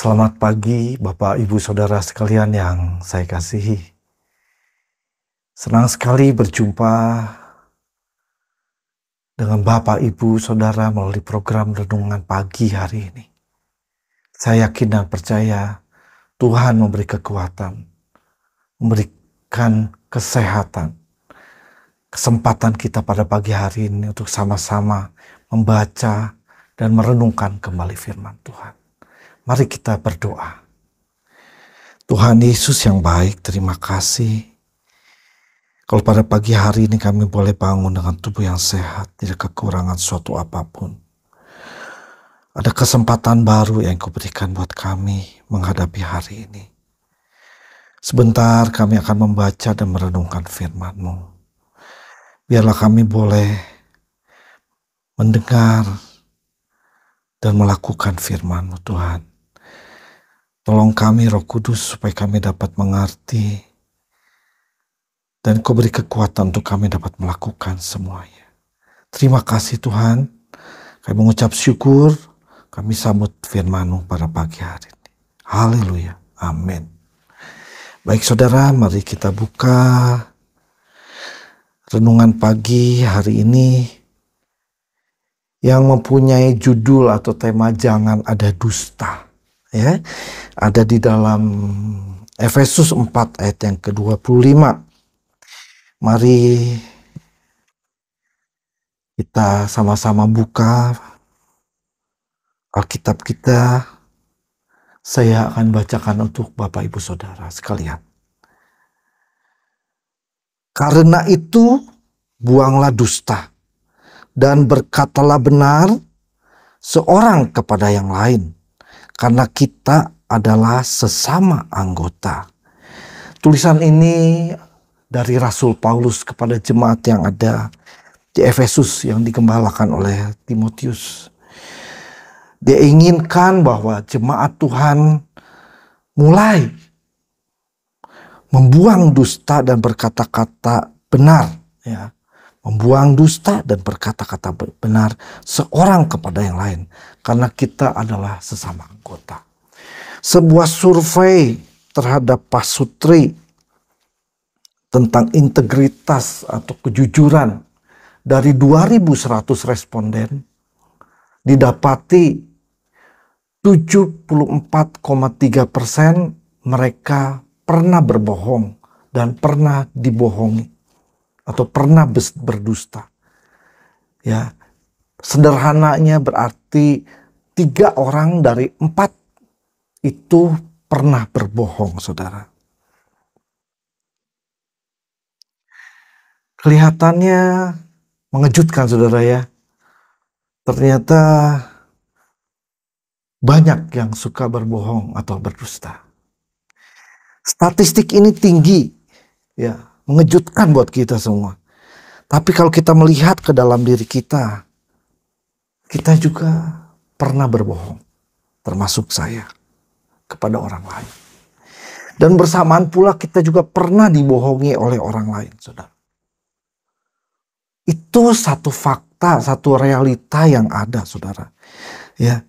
Selamat pagi Bapak Ibu Saudara sekalian yang saya kasihi. Senang sekali berjumpa dengan Bapak Ibu Saudara melalui program Renungan Pagi hari ini. Saya yakin dan percaya Tuhan memberi kekuatan, memberikan kesehatan, kesempatan kita pada pagi hari ini untuk sama-sama membaca dan merenungkan kembali firman Tuhan. Mari kita berdoa. Tuhan Yesus yang baik, terima kasih. Kalau pada pagi hari ini kami boleh bangun dengan tubuh yang sehat, tidak kekurangan suatu apapun. Ada kesempatan baru yang Kau berikan buat kami menghadapi hari ini. Sebentar kami akan membaca dan merenungkan firman-Mu. Biarlah kami boleh mendengar dan melakukan firman-Mu Tuhan. Tolong kami Roh Kudus supaya kami dapat mengerti dan Kau beri kekuatan untuk kami dapat melakukan semuanya. Terima kasih Tuhan. Kami mengucap syukur, kami sambut firman-Mu pada pagi hari ini. Haleluya. Amin. Baik saudara, mari kita buka renungan pagi hari ini yang mempunyai judul atau tema jangan ada dusta. Ya, ada di dalam Efesus 4 ayat yang ke-25. Mari kita sama-sama buka Alkitab kita. Saya akan bacakan untuk Bapak Ibu Saudara sekalian. Karena itu buanglah dusta dan berkatalah benar seorang kepada yang lain. Karena kita adalah sesama anggota. Tulisan ini dari Rasul Paulus kepada jemaat yang ada di Efesus yang digembalakan oleh Timotius. Dia inginkan bahwa jemaat Tuhan mulai membuang dusta dan berkata-kata benar. Ya. Membuang dusta dan berkata-kata benar seorang kepada yang lain. Karena kita adalah sesama anggota. Sebuah survei terhadap Pasutri tentang integritas atau kejujuran dari 2.100 responden didapati 74,3% mereka pernah berbohong dan pernah dibohongi. Atau pernah berdusta. Ya, sederhananya berarti 3 orang dari 4 itu pernah berbohong, saudara. Kelihatannya mengejutkan, saudara ya. Ternyata banyak yang suka berbohong atau berdusta. Statistik ini tinggi, ya. Mengejutkan buat kita semua. Tapi kalau kita melihat ke dalam diri kita, kita juga pernah berbohong. Termasuk saya kepada orang lain. Dan bersamaan pula kita juga pernah dibohongi oleh orang lain, saudara. Itu satu fakta, satu realita yang ada, saudara. Ya,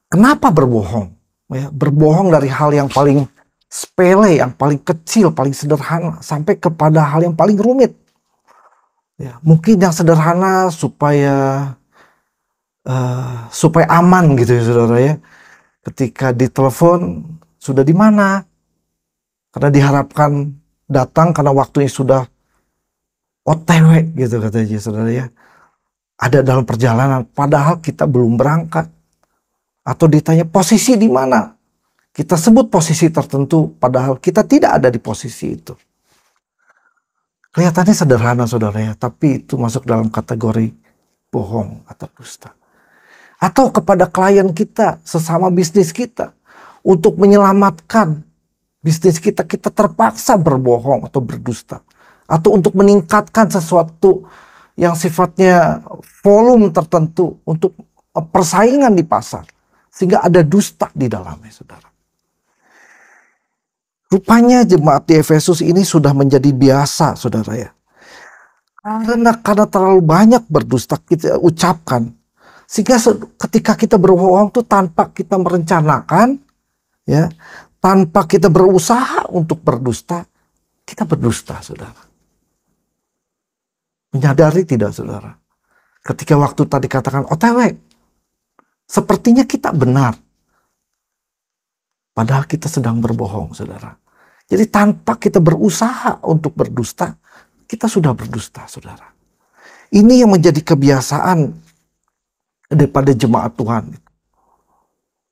kenapa berbohong? Ya, berbohong dari hal yang paling sepele, yang paling kecil, paling sederhana, sampai kepada hal yang paling rumit. Ya, mungkin yang sederhana supaya aman gitu ya saudara ya. Ketika ditelepon, sudah di mana? Karena diharapkan datang karena waktunya sudah OTW gitu katanya saudara ya. Ada dalam perjalanan, padahal kita belum berangkat. Atau ditanya posisi di mana? Kita sebut posisi tertentu padahal kita tidak ada di posisi itu. Kelihatannya sederhana saudara ya, tapi itu masuk dalam kategori bohong atau dusta. Atau kepada klien kita, sesama bisnis kita, untuk menyelamatkan bisnis kita, kita terpaksa berbohong atau berdusta. Atau untuk meningkatkan sesuatu yang sifatnya volume tertentu untuk persaingan di pasar. Sehingga ada dusta di dalamnya saudara. Rupanya jemaat di Efesus ini sudah menjadi biasa, saudara ya. Karena terlalu banyak berdusta kita ucapkan. Sehingga ketika kita berbohong itu tanpa kita merencanakan, ya, tanpa kita berusaha untuk berdusta, kita berdusta, saudara. Menyadari tidak, saudara? Ketika waktu tadi katakan OTW, sepertinya kita benar, padahal kita sedang berbohong, saudara. Jadi tanpa kita berusaha untuk berdusta, kita sudah berdusta, saudara. Ini yang menjadi kebiasaan daripada jemaat Tuhan.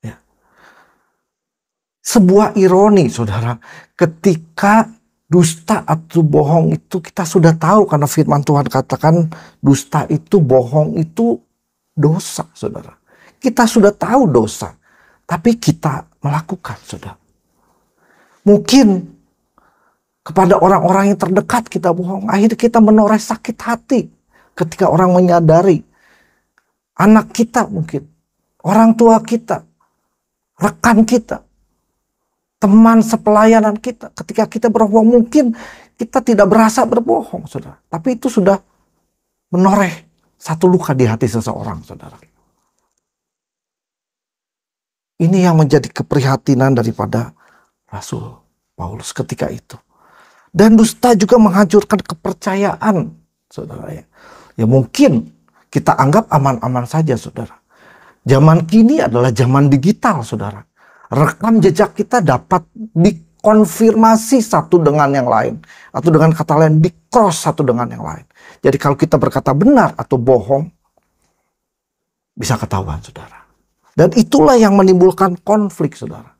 Ya. Sebuah ironi, saudara, ketika dusta atau bohong itu kita sudah tahu, karena firman Tuhan katakan dusta itu, bohong itu dosa, saudara. Kita sudah tahu dosa, tapi kita melakukan, saudara. Mungkin kepada orang-orang yang terdekat kita bohong, akhirnya kita menoreh sakit hati ketika orang menyadari. Anak kita mungkin, orang tua kita, rekan kita, teman sepelayanan kita. Ketika kita berbohong, mungkin kita tidak berasa berbohong, saudara. Tapi itu sudah menoreh satu luka di hati seseorang, saudara. Ini yang menjadi keprihatinan daripada Rasul Paulus ketika itu. Dan dusta juga menghancurkan kepercayaan, saudara. Ya mungkin kita anggap aman-aman saja, saudara. Zaman kini adalah zaman digital, saudara. Rekam jejak kita dapat dikonfirmasi satu dengan yang lain. Atau dengan kata lain, di-cross satu dengan yang lain. Jadi kalau kita berkata benar atau bohong, bisa ketahuan, saudara. Dan itulah yang menimbulkan konflik, saudara.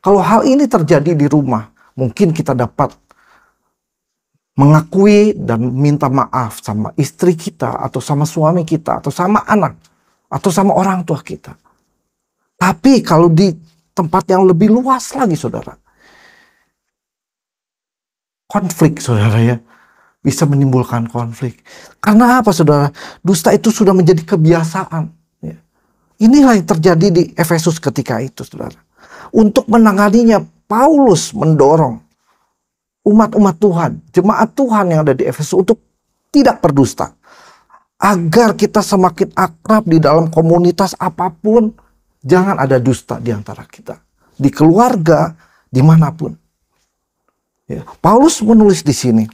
Kalau hal ini terjadi di rumah, mungkin kita dapat mengakui dan minta maaf sama istri kita, atau sama suami kita, atau sama anak, atau sama orang tua kita. Tapi kalau di tempat yang lebih luas lagi, saudara, konflik, saudara, ya, bisa menimbulkan konflik. Karena apa, saudara? Dusta itu sudah menjadi kebiasaan. Ya. Inilah yang terjadi di Efesus ketika itu, saudara. Untuk menanganinya, Paulus mendorong umat-umat Tuhan, jemaat Tuhan yang ada di Efesus untuk tidak berdusta. Agar kita semakin akrab di dalam komunitas apapun, jangan ada dusta di antara kita. Di keluarga, dimanapun. Ya. Paulus menulis di sini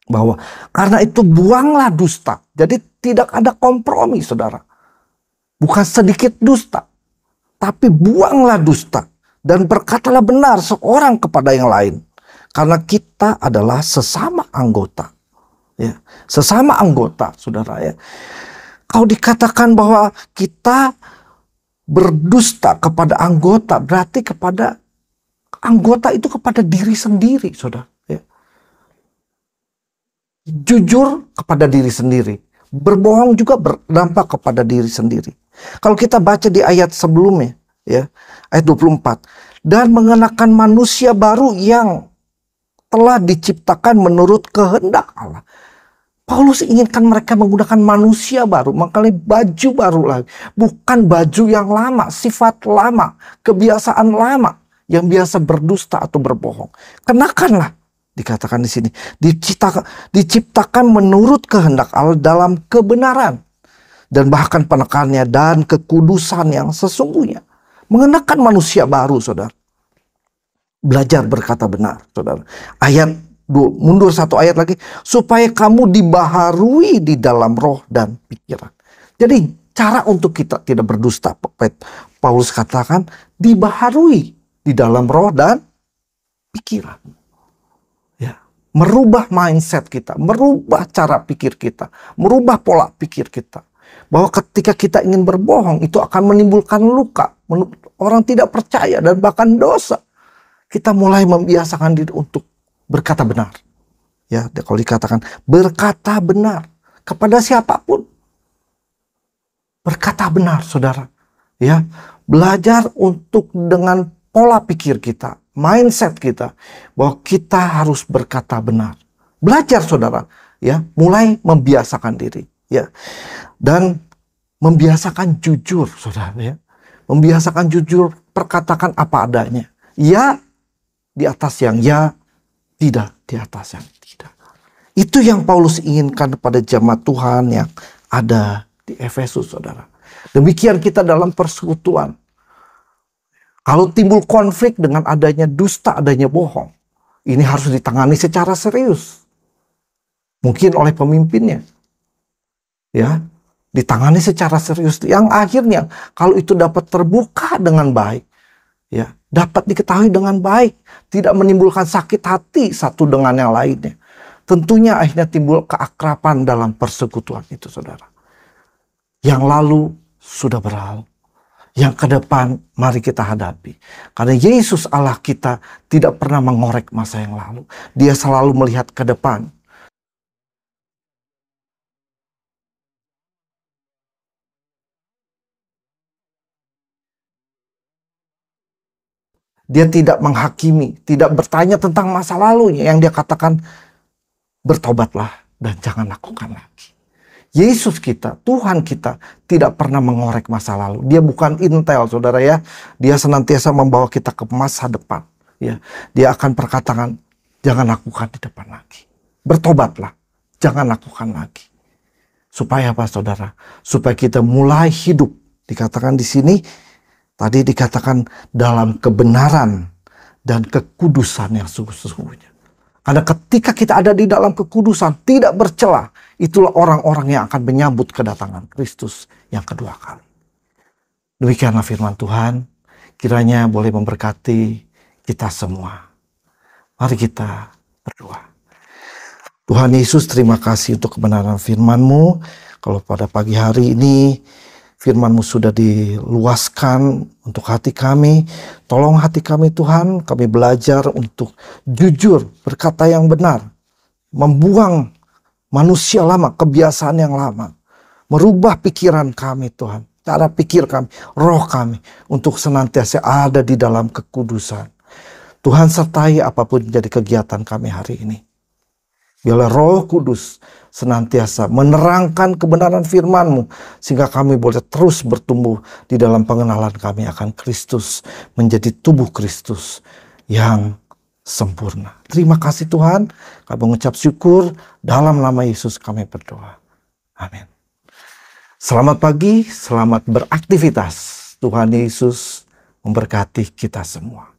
bahwa karena itu buanglah dusta. Jadi tidak ada kompromi, saudara. Bukan sedikit dusta, tapi buanglah dusta dan berkatalah benar seorang kepada yang lain. Karena kita adalah sesama anggota. Ya, sesama anggota, saudara, ya. Kalau dikatakan bahwa kita berdusta kepada anggota, berarti kepada anggota itu kepada diri sendiri, saudara. Ya. Jujur kepada diri sendiri. Berbohong juga berdampak kepada diri sendiri. Kalau kita baca di ayat sebelumnya, ya, ayat 24. Dan mengenakan manusia baru yang telah diciptakan menurut kehendak Allah. Paulus inginkan mereka menggunakan manusia baru, makanya baju baru lagi. Bukan baju yang lama, sifat lama, kebiasaan lama yang biasa berdusta atau berbohong. Kenakanlah, dikatakan di sini, diciptakan menurut kehendak Allah dalam kebenaran. Dan bahkan penekannya dan kekudusan yang sesungguhnya. Mengenakan manusia baru, saudara. Belajar berkata benar, saudara. Ayat 2, mundur satu ayat lagi. Supaya kamu dibaharui di dalam roh dan pikiran. Jadi cara untuk kita tidak berdusta, Paulus katakan, dibaharui di dalam roh dan pikiran. Ya, merubah mindset kita, merubah cara pikir kita, merubah pola pikir kita. Bahwa ketika kita ingin berbohong, itu akan menimbulkan luka. Orang tidak percaya dan bahkan dosa. Kita mulai membiasakan diri untuk berkata benar. Ya, kalau dikatakan berkata benar kepada siapapun. Berkata benar, saudara. Ya, belajar untuk dengan pola pikir kita, mindset kita, bahwa kita harus berkata benar. Belajar, saudara, ya, mulai membiasakan diri, ya. Dan membiasakan jujur, saudara, ya. Membiasakan jujur, perkatakan apa adanya. Ya di atas yang ya, tidak di atas yang tidak. Itu yang Paulus inginkan kepada jemaat Tuhan yang ada di Efesus, saudara. Demikian kita dalam persekutuan. Kalau timbul konflik dengan adanya dusta, adanya bohong, ini harus ditangani secara serius. Mungkin oleh pemimpinnya. Ya, ditangani secara serius. Yang akhirnya kalau itu dapat terbuka dengan baik, ya, dapat diketahui dengan baik, tidak menimbulkan sakit hati satu dengan yang lainnya. Tentunya akhirnya timbul keakraban dalam persekutuan itu, saudara. Yang lalu sudah berlalu. Yang ke depan mari kita hadapi. Karena Yesus Allah kita tidak pernah mengorek masa yang lalu. Dia selalu melihat ke depan. Dia tidak menghakimi, tidak bertanya tentang masa lalunya. Yang dia katakan, bertobatlah dan jangan lakukan lagi. Yesus kita, Tuhan kita tidak pernah mengorek masa lalu. Dia bukan intel, saudara ya. Dia senantiasa membawa kita ke masa depan. Ya, dia akan perkatakan, jangan lakukan di depan lagi. Bertobatlah, jangan lakukan lagi. Supaya apa, saudara? Supaya kita mulai hidup. Dikatakan di sini, tadi dikatakan dalam kebenaran dan kekudusan yang sungguh-sungguhnya. Karena ketika kita ada di dalam kekudusan, tidak bercela, itulah orang-orang yang akan menyambut kedatangan Kristus yang kedua kali. Demikianlah firman Tuhan, kiranya boleh memberkati kita semua. Mari kita berdoa. Tuhan Yesus, terima kasih untuk kebenaran firman-Mu. Kalau pada pagi hari ini firman-Mu sudah diluaskan untuk hati kami. Tolong hati kami Tuhan, kami belajar untuk jujur, berkata yang benar. Membuang manusia lama, kebiasaan yang lama. Merubah pikiran kami Tuhan, cara pikir kami, roh kami. Untuk senantiasa ada di dalam kekudusan. Tuhan sertai apapun menjadi kegiatan kami hari ini. Biarlah Roh Kudus senantiasa menerangkan kebenaran firman-Mu, sehingga kami boleh terus bertumbuh di dalam pengenalan kami akan Kristus, menjadi tubuh Kristus yang sempurna. Terima kasih Tuhan, kami mengucap syukur, dalam nama Yesus kami berdoa. Amin. Selamat pagi, selamat beraktivitas. Tuhan Yesus memberkati kita semua.